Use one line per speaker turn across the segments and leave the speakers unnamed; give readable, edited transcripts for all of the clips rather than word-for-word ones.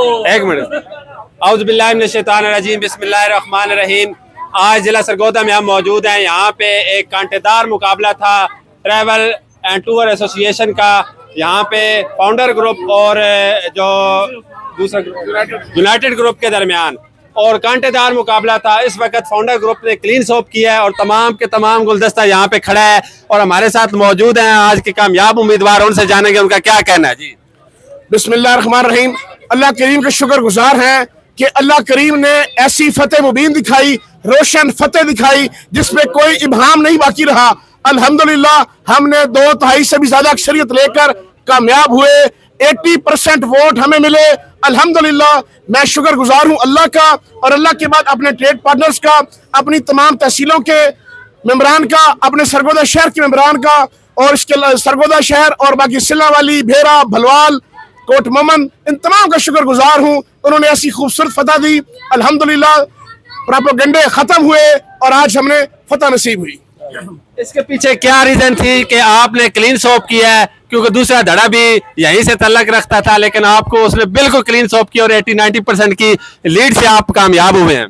एक मिनट। औज़ुबिल्लाहि मिनश्शैतानिर्रजीम, बिस्मिल्लाहिर्रहमानिर्रहीम। आज जिला सरगोदा में हम मौजूद हैं। यहाँ पे एक कांटेदार मुकाबला था ट्रैवल एंड टूर एसोसिएशन का। यहाँ पे फाउंडर ग्रुप और जो दूसरा यूनाइटेड ग्रुप के दरमियान और कांटेदार मुकाबला था। इस वक्त फाउंडर ग्रुप ने क्लीन स्वीप किया है और तमाम के तमाम गुलदस्ता यहाँ पे खड़ा है और हमारे साथ मौजूद हैं आज के कामयाब उम्मीदवार। उनसे जानेंगे उनका क्या कहना है। जी
बिस्मिल्लाहिर्रहमानिर्रहीम। अल्लाह करीम के शुक्रगुजार हैं कि अल्लाह करीम ने ऐसी फतेह मुबीन दिखाई, रोशन फतेह दिखाई जिसमें कोई इबहाम नहीं बाकी रहा। अल्हम्दुलिल्लाह हमने 2/3 से भी ज्यादा अक्सरियत लेकर कामयाब हुए। 80% वोट हमें मिले। अल्हम्दुलिल्लाह मैं शुक्रगुजार हूँ अल्लाह का और अल्लाह के बाद अपने ट्रेड पार्टनर्स का, अपनी तमाम तहसीलों के मेंबरान का, अपने सरगोदा शहर के मेंबरान का और इसके सरगोदा शहर और बाकी सिल्लावाली, भेरा, भलवाल, कोट मोमन, इन तमाम का शुक्रगुजार हूँ। उन्होंने ऐसी खूबसूरत फतह दी। अल्हम्दुलिल्लाह प्रोपेगेंडे खत्म हुए और आज हमने फतह नसीब हुई।
इसके पीछे क्या रीजन थी कि आपने क्लीन स्वीप किया है? क्योंकि दूसरा धड़ा भी यहीं से तल्लक रखता था, लेकिन आपको उसने बिल्कुल क्लीन स्वीप किया और 80-90% की लीड से आप कामयाब हुए हैं।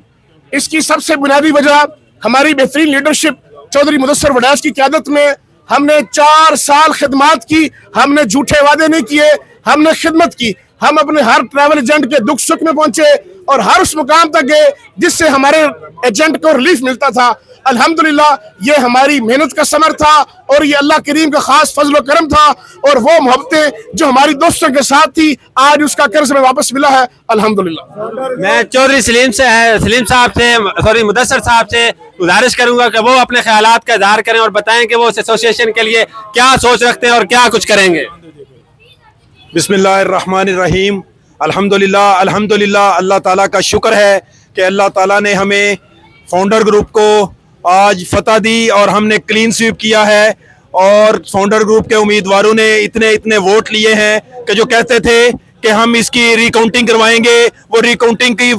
इसकी सबसे बुनियादी वजह हमारी बेहतरीन लीडरशिप चौधरी मुदस्सर वड़ैच की क़यादत में। हमने 4 साल खिदमत की, हमने झूठे वादे नहीं किए, हमने खिदमत की। हम अपने हर ट्रैवल एजेंट के दुख सुख में पहुंचे और हर उस मुकाम तक गए जिससे हमारे एजेंट को रिलीफ मिलता था। अल्हम्दुलिल्लाह ये हमारी मेहनत का समर था और ये अल्लाह करीम का खास फजल व करम था और वो मोहब्बतें जो हमारी दोस्तों के साथ थी आज उसका कर्ज में वापस मिला है। अल्हम्दुलिल्लाह
मैं चौधरी सलीम साहब से सॉरी मुदस्सर साहब से गुजारिश करूंगा कि वो अपने ख्यालात का इज़हार करें और बताएं कि वो इस एसोसिएशन के लिए क्या सोच रखते हैं और क्या कुछ करेंगे।
बिस्मिल्लाहिर्रहमानिर्रहीम। अल्हम्दुलिल्लाह अल्हम्दुलिल्लाह, अल्लाह ताला का शुक्र है कि अल्लाह ताला ने हमें फाउंडर ग्रुप को आज फतह दी और हमने क्लीन स्वीप किया है और फाउंडर ग्रुप के उम्मीदवारों ने इतने इतने वोट लिए हैं कि जो कहते थे कि हम इसकी रिकाउंटिंग करवाएंगे, वो रिकाउंटिंग की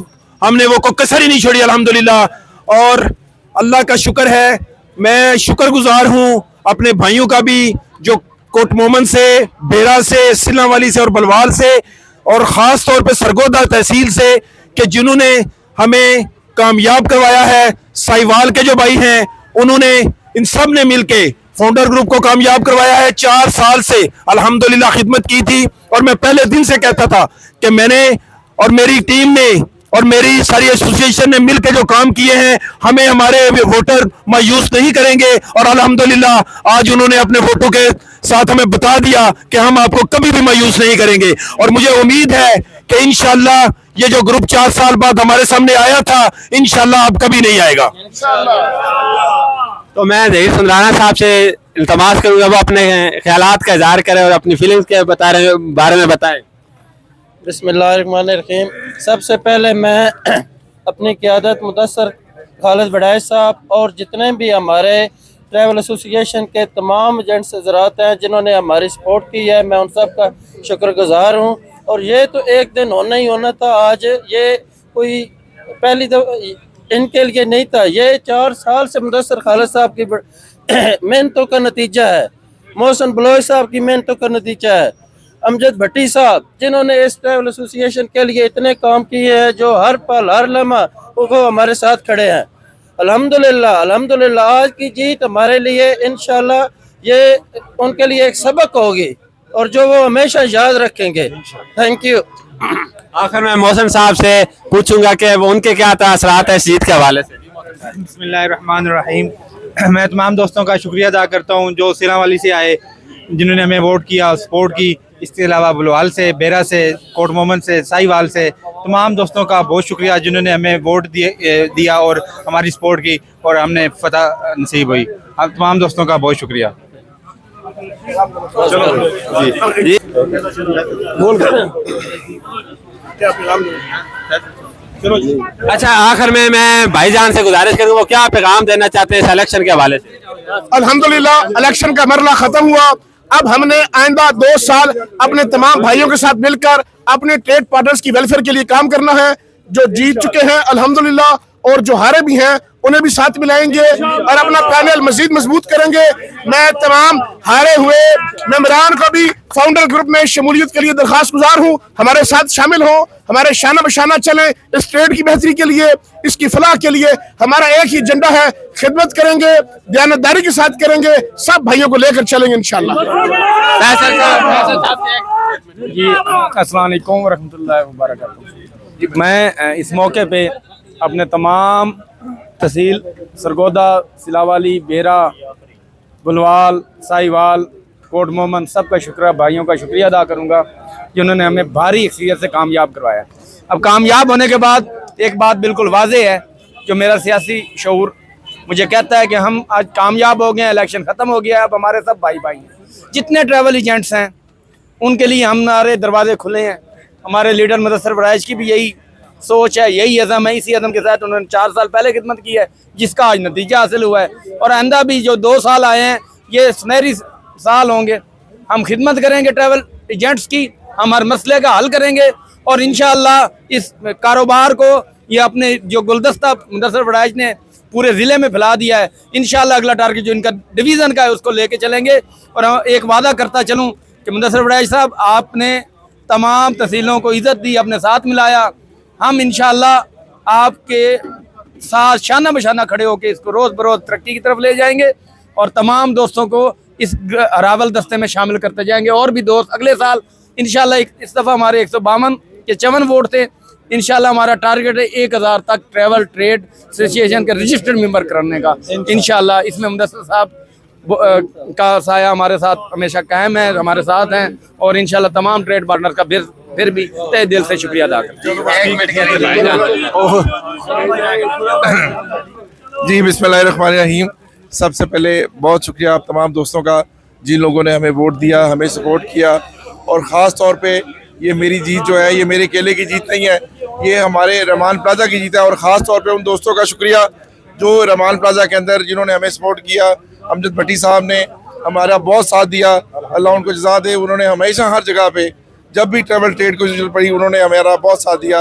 हमने वो को कसर ही नहीं छोड़ी। अल्हम्दुलिल्लाह और अल्लाह का शुक्र है। मैं शुक्रगुजार हूँ अपने भाइयों का भी जो कोट मोमन से, बेरा से, सिल्लावाली से और बलवाल से और ख़ास तौर पे सरगोदा तहसील से कि जिन्होंने हमें कामयाब करवाया है। साहिवाल के जो भाई हैं उन्होंने इन सब ने मिलके फाउंडर ग्रुप को कामयाब करवाया है। 4 साल से अल्हम्दुलिल्लाह खिदमत की थी और मैं पहले दिन से कहता था कि मैंने और मेरी टीम ने और मेरी सारी एसोसिएशन ने मिलकर जो काम किए हैं हमें हमारे वोटर मायूस नहीं करेंगे और अल्हम्दुलिल्लाह आज उन्होंने अपने वोटों के साथ हमें बता दिया कि हम आपको कभी भी मायूस नहीं करेंगे और मुझे उम्मीद है कि इंशाल्लाह ये जो ग्रुप 4 साल बाद हमारे सामने आया था इंशाल्लाह अब कभी नहीं आएगा।
तो मैं ज़हीर सुंदराना साहब से इल्तमास करूंगा वो अपने ख्यालात का इज़हार करें और अपनी फीलिंग्स के बारे में बताएं।
बिस्मिल्लाहिर्रहमानिर्रहीम। सबसे पहले मैं अपनी क़यादत मुदस्सर खालिद वड़ैच साहब और जितने भी हमारे ट्रैवल एसोसिएशन के तमाम एजेंट्स हज़रात हैं जिन्होंने हमारी सपोर्ट की है, मैं उन सब का शुक्रगुजार हूँ। और ये तो एक दिन होना ही होना था, आज ये कोई पहली इनके लिए नहीं था, ये 4 साल से मुदस्सर खालिद साहब की मेहनतों का नतीजा है, मोहसिन बलोच साहब की मेहनतों का नतीजा है, अमजद भट्टी साहब जिन्होंने इस ट्रैवल एसोसिएशन के लिए इतने काम किए हैं, जो हर पल हर लम्हा वो हमारे साथ खड़े हैं। अल्हम्दुलिल्लाह अल्हम्दुलिल्लाह आज की जीत हमारे लिए इंशाल्लाह ये उनके लिए एक सबक होगी और जो वो हमेशा याद रखेंगे। Thank you.
आखिर में मोहसिन साहब से पूछूंगा कि वो उनके क्या तासरात है जीत के हवाले से।
बिस्मिल्लाहिर्रहमानिर्रहीम। मैं तमाम दोस्तों का शुक्रिया अदा करता हूँ जो सिलावाली से आए, जिन्होंने हमें वोट किया, सपोर्ट की। इसके अलावा बुलवाल से, बेरा से, कोट मोमन से, साहिवाल से तमाम दोस्तों का बहुत शुक्रिया जिन्होंने हमें वोट दिया और हमारी सपोर्ट की और हमने फतह नसीब हुई। अब तमाम दोस्तों का बहुत शुक्रिया।
जी अच्छा, आखिर में मैं भाईजान से गुजारिश करूंगा वो क्या पैगाम देना चाहते हैं इस इलेक्शन के हवाले से।
अल्हम्दुलिल्लाह इलेक्शन का मरला खत्म हुआ। अब हमने आइंदा 2 साल अपने तमाम भाइयों के साथ मिलकर अपने ट्रेड पार्टनर्स की वेलफेयर के लिए काम करना है। जो जीत चुके हैं अल्हम्दुलिल्लाह और जो हारे भी हैं उन्हें भी साथ मिलाएंगे और अपना पैनल मजीद मजबूत करेंगे। मैं तमाम हारे हुए मेंबरान को भी फाउंडर ग्रुप में शमूलियत के लिए दरखास्त गुजार हूँ, हमारे साथ शामिल हों, हमारे शाना बशाना चलें इस ट्रेड की बेहतरी के लिए, इसकी फलाह के लिए। हमारा एक ही एजेंडा है, खिदमत करेंगे, दयानतदारी के साथ करेंगे, सब भाइयों को लेकर चलेंगे इंशाअल्लाह।
जी अस्सलाम वालेकुम रहमतुल्लाहि व बरकातहू। मैं इस मौके पे अपने तमाम तहसील सरगोदा, सिलावाली, बेरा, बुलवाल, साहिवाल, कोट मोहम्मद सबका शुक्रिया, भाइयों का शुक्रिया अदा करूँगा जिन्होंने हमें भारी अक्सरियत से कामयाब करवाया। अब कामयाब होने के बाद एक बात बिल्कुल वाज़ेह है, जो मेरा सियासी शऊर मुझे कहता है कि हम आज कामयाब हो गए हैं, इलेक्शन ख़त्म हो गया है, अब हमारे सब भाई भाई हैं। जितने ट्रैवल एजेंट्स हैं उनके लिए हमारे दरवाजे खुले हैं। हमारे लीडर मुदस्सर फराइज की भी यही सोच है, यही अज़म है। इसी अज़म के साथ उन्होंने 4 साल पहले खिदमत की है, जिसका आज नतीजा हासिल हुआ है। और आइंदा भी जो 2 साल आए हैं ये सुनहरी साल होंगे। हम खिदमत करेंगे ट्रैवल एजेंट्स की, हम हर मसले का हल करेंगे और इंशाअल्लाह इस कारोबार को ये अपने जो गुलदस्ता मुदस्सर फराइज ने पूरे ज़िले में फैला दिया है, इंशाअल्लाह अगला टारगेट जो इनका डिवीज़न का है उसको लेके चलेंगे। और एक वादा करता चलूँ कि मुदस्सर फराइज साहब, आपने तमाम तहसीलों को इज़्ज़त दी, अपने साथ मिलाया। हम इंशाअल्लाह आपके साथ शाना बशाना खड़े होकर इसको रोज़ बरोज़ तरक्की की तरफ ले जाएंगे और तमाम दोस्तों को इस अरावल दस्ते में शामिल करते जाएंगे। और भी दोस्त अगले साल इंशाअल्लाह, इस दफ़ा हमारे 152 के 54 वोट थे, इंशाअल्लाह हमारा टारगेट है 1000 तक ट्रैवल ट्रेड एसोसिएशन के रजिस्टर्ड मेंबर करने का इंशाअल्लाह। इसमें मुदस्सर साहब का साया हमारे साथ हमेशा कायम है, हमारे साथ हैं और इंशाअल्लाह तमाम ट्रेड पार्टनर का फिर भी तहे दिल से शुक्रिया अदा करते हैं।
जी बिस्मिल्लाहिर्रहमानिर्रहीम। सबसे पहले बहुत शुक्रिया आप तमाम दोस्तों का जिन लोगों ने हमें वोट दिया, हमें सपोर्ट किया। और ख़ास तौर पे ये मेरी जीत जो है ये मेरे अकेले की जीत नहीं है, ये हमारे रहमान प्लाजा की जीत है। और ख़ास तौर पे उन दोस्तों का शुक्रिया जो रहमान प्लाजा के अंदर जिन्होंने हमें सपोर्ट किया। अमजद भट्टी साहब ने हमारा बहुत साथ दिया, अल्लाह उनको जज़ा दे। उन्होंने हमेशा हर जगह पे जब भी ट्रैवल ट्रेड को जरूरत पड़ी उन्होंने हमारा बहुत साथ दिया।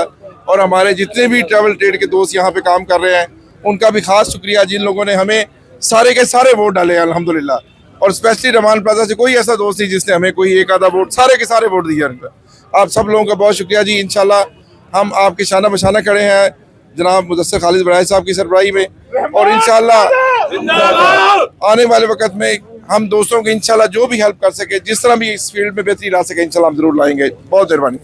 और हमारे जितने भी ट्रैवल ट्रेड के दोस्त यहाँ पे काम कर रहे हैं उनका भी खास शुक्रिया, जिन लोगों ने हमें सारे के सारे वोट डाले हैं अल्हम्दुलिल्लाह। और स्पेशली रहमान प्लाजा से कोई ऐसा दोस्त नहीं जिसने हमें कोई एक आधा वोट, सारे के सारे वोट दिए। आप सब लोगों का बहुत शुक्रिया जी। इंशाल्लाह हम आपके शाना बशाना खड़े हैं जनाब मुदस्सर खालिद फराइज साहब की सरबराही में। और इंशाल्लाह आने वाले वक्त में हम दोस्तों को इंशाल्लाह जो भी हेल्प कर सके, जिस तरह भी इस फील्ड में बेहतरी ला सके, इंशाल्लाह हम जरूर लाएंगे। बहुत मेहरबानी।